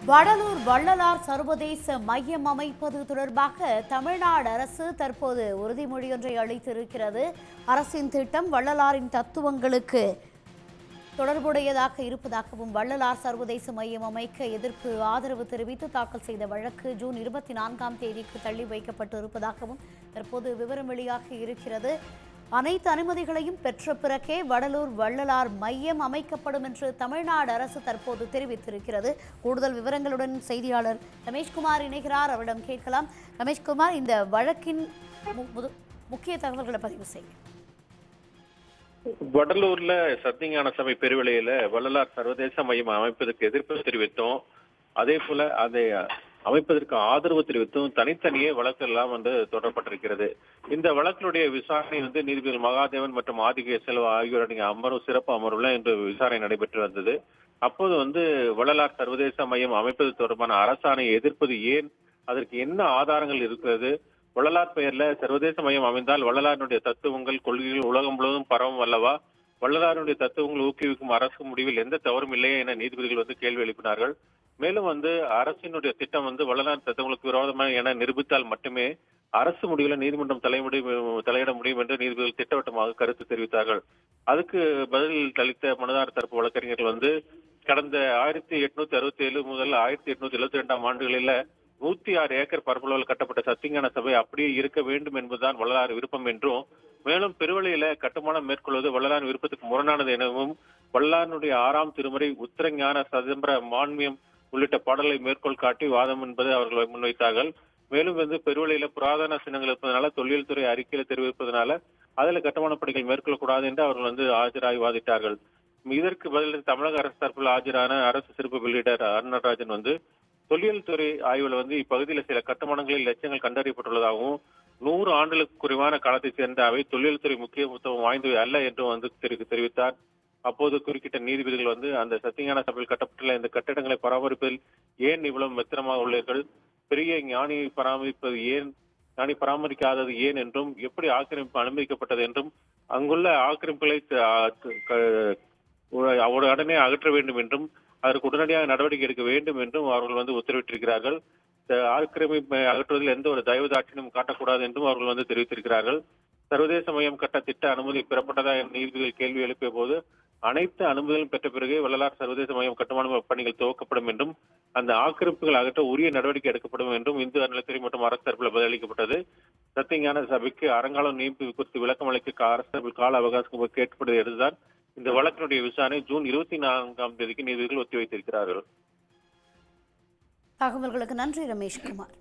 வடலூர் வள்ளலார் சர்வதேச மையம் அமைப்பது தொடர்பாக தமிழ்நாடு அரசு தற்போது உறுதிமொழியொன்றை அளித்திருக்கிறது. அரசின் திட்டம் வள்ளலாரின் தத்துவங்களுக்கு தொடர்புடையதாக இருப்பதாகவும் வள்ளலார் சர்வதேச மையம் அமைக்க எதிர்ப்பு ஆதரவு தெரிவித்து தாக்கல் செய்த வழக்கு ஜூன் 24ஆம் தேதிக்கு தள்ளி வைக்கப்பட்டு இருப்பதாகவும் தற்போது விவரம் வெளியாகி இருக்கிறது. அனைத்து அனுமதிகளையும் பெற்ற பிறகே வடலூர் வள்ளலார் மையம் அமைக்கப்படும் என்று தமிழ்நாடு அரசு தற்போது தெரிவித்திருக்கிறது. கூடுதல் விவரங்களுடன் செய்தியாளர் ரமேஷ்குமார் இணைகிறார், அவரிடம் கேட்கலாம். ரமேஷ்குமார், இந்த வழக்கின் முக்கிய தகவல்களை பதிவு செய்ய. வடலூர்ல சத்தியஞான சபை பெருவிலையில வள்ளலார் சர்வதேச மையம் அமைப்பதற்கு எதிர்ப்பு தெரிவித்தோம், அதே போல அதை அமைப்பதற்கு ஆதரவு தெரிவித்தும் தனித்தனியே வழக்கு எல்லாம் தொடரப்பட்டிருக்கிறது. இந்த வழக்கினுடைய விசாரணை நீதிபதிகள் மகாதேவன் மற்றும் ஆதிகே செல்வா ஆகியோருடைய அமர்வு சிறப்பு அமர்வுல இன்று விசாரணை நடைபெற்று வந்தது. அப்போது வள்ளலார் சர்வதேச மையம் அமைப்பது தொடர்பான அரசாணையை எதிர்ப்பது ஏன், அதற்கு என்ன ஆதாரங்கள் இருக்கிறது, வள்ளலார் பெயர்ல சர்வதேச மையம் அமைந்தால் வள்ளலாருடைய தத்துவங்கள் கொள்கைகள் உலகம் முழுவதும் பரவும் அல்லவா, வள்ளலாருடைய தத்துவங்கள் ஊக்குவிக்கும் அரசு முடிவில் எந்த தவறும் இல்லையே என நீதிபதிகள் கேள்வி எழுப்பினார்கள். மேலும் அரசினுடைய திட்டம் வள்ளலார் தத்துவங்களுக்கு விரோதமாக என நிரூபித்தால் மட்டுமே அரசு முடிவில் நீதிமன்றம் தலையிட முடியும் என்று நீதிபதிகள் திட்டவட்டமாக கருத்து தெரிவித்தார்கள். அதுக்கு பதில் அளித்த மனுதாரர் தரப்பு வழக்கறிஞர்கள் கடந்த 1867 முதல் 1872ஆம் ஆண்டுகளில் 106 ஏக்கர் பரப்பளவில் கட்டப்பட்ட சத்தியஞான சபை அப்படியே இருக்க வேண்டும் என்பதுதான் வள்ளலார் விருப்பம் என்றும், மேலும் பெருவழியில கட்டுமானம் மேற்கொள்வது வள்ளலார் விருப்பத்துக்கு முரணானது எனவும், வள்ளலாருடைய 6ஆம் திருமுறை உத்தரஞான சதம்பர மான்மியம் உள்ளிட்ட பாடலை மேற்கோள் காட்டி வாதம் என்பதை அவர்கள் முன்வைத்தார்கள். மேலும் பெருவழியில புராதன சின்னங்கள் இருப்பதனால தொல்லியல் துறை அறிக்கையில தெரிவிப்பதனால அதில் கட்டுமான பணிகள் மேற்கொள்ளக்கூடாது என்று அவர்கள் ஆஜராகி வாதிட்டார்கள். இதற்கு பதில் தமிழக அரசு தரப்பில் ஆஜரான அரசு சிறப்பு வெளியீடர் அருணராஜன் தொல்லியல் துறை ஆய்வுல இப்பகுதியில் சில கட்டுமானங்களில் லட்சங்கள் கண்டறியப்பட்டுள்ளதாகவும் 100 ஆண்டுகளுக்கு குறைவான காலத்தை சேர்ந்த அவை தொல்லியல் துறை முக்கியத்துவம் வாய்ந்தவை அல்ல என்றும் தெரிவித்தார். அப்போது குறுக்கிட்ட நீதிபதிகள் அந்த சத்தியஞான சபையில் கட்டப்பட்டுள்ள இந்த கட்டிடங்களை பராமரிப்பதில் ஏன் இவ்வளவு மெத்தனமாக உள்ளீர்கள், பெரிய ஞானியை பராமரிக்காதது ஏன் என்றும், எப்படி ஆக்கிரமிப்பு அனுமதிக்கப்பட்டது என்றும், அங்குள்ள ஆக்கிரமிப்புகளை உடனே அகற்ற வேண்டும் என்றும், அதற்கு உடனடியாக நடவடிக்கை எடுக்க வேண்டும் என்றும் அவர்கள் உத்தரவிட்டிருக்கிறார்கள். ஆக்கிரமிப்பை அகற்றுவதில் எந்த ஒரு தயவு தாட்சியும் காட்டக்கூடாது என்றும் அவர்கள் தெரிவித்திருக்கிறார்கள். சர்வதேச மையம் கட்ட திட்ட அனுமதி பெறப்பட்டதா என நீதிபதிகள் கேள்வி எழுப்பிய போது அனைத்து அனுமதிகளும் பெற்ற பிறகு வள்ளலார் சர்வதேச மையம் கட்டுமான பணிகள் துவக்கப்படும் என்றும், அந்த ஆக்கிரமிப்புகள் அகற்ற உரிய நடவடிக்கை எடுக்கப்படும் என்றும் இந்து அறநிலையத்துறை மற்றும் அரசு தரப்பில் பதிலளிக்கப்பட்டது. சத்தியஞான சபைக்கு அறங்காலம் நியமிப்பு குறித்து விளக்கம் அளிக்க அரசு தரப்பில் கால அவகாசம் கேட்கப்படுவதை எடுத்துதான் இந்த வழக்கினுடைய விசாரணை ஜூன் 24ஆம் தேதிக்கு நீதிபதிகள் ஒத்திவைத்திருக்கிறார்கள். தகவல்களுக்கு நன்றி ரமேஷ்குமார்.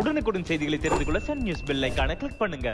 உடனுக்குடன் செய்திகளை தெரிந்து கொள்ள சன் நியூஸ் பெல் ஐகானை கிளிக் பண்ணுங்க.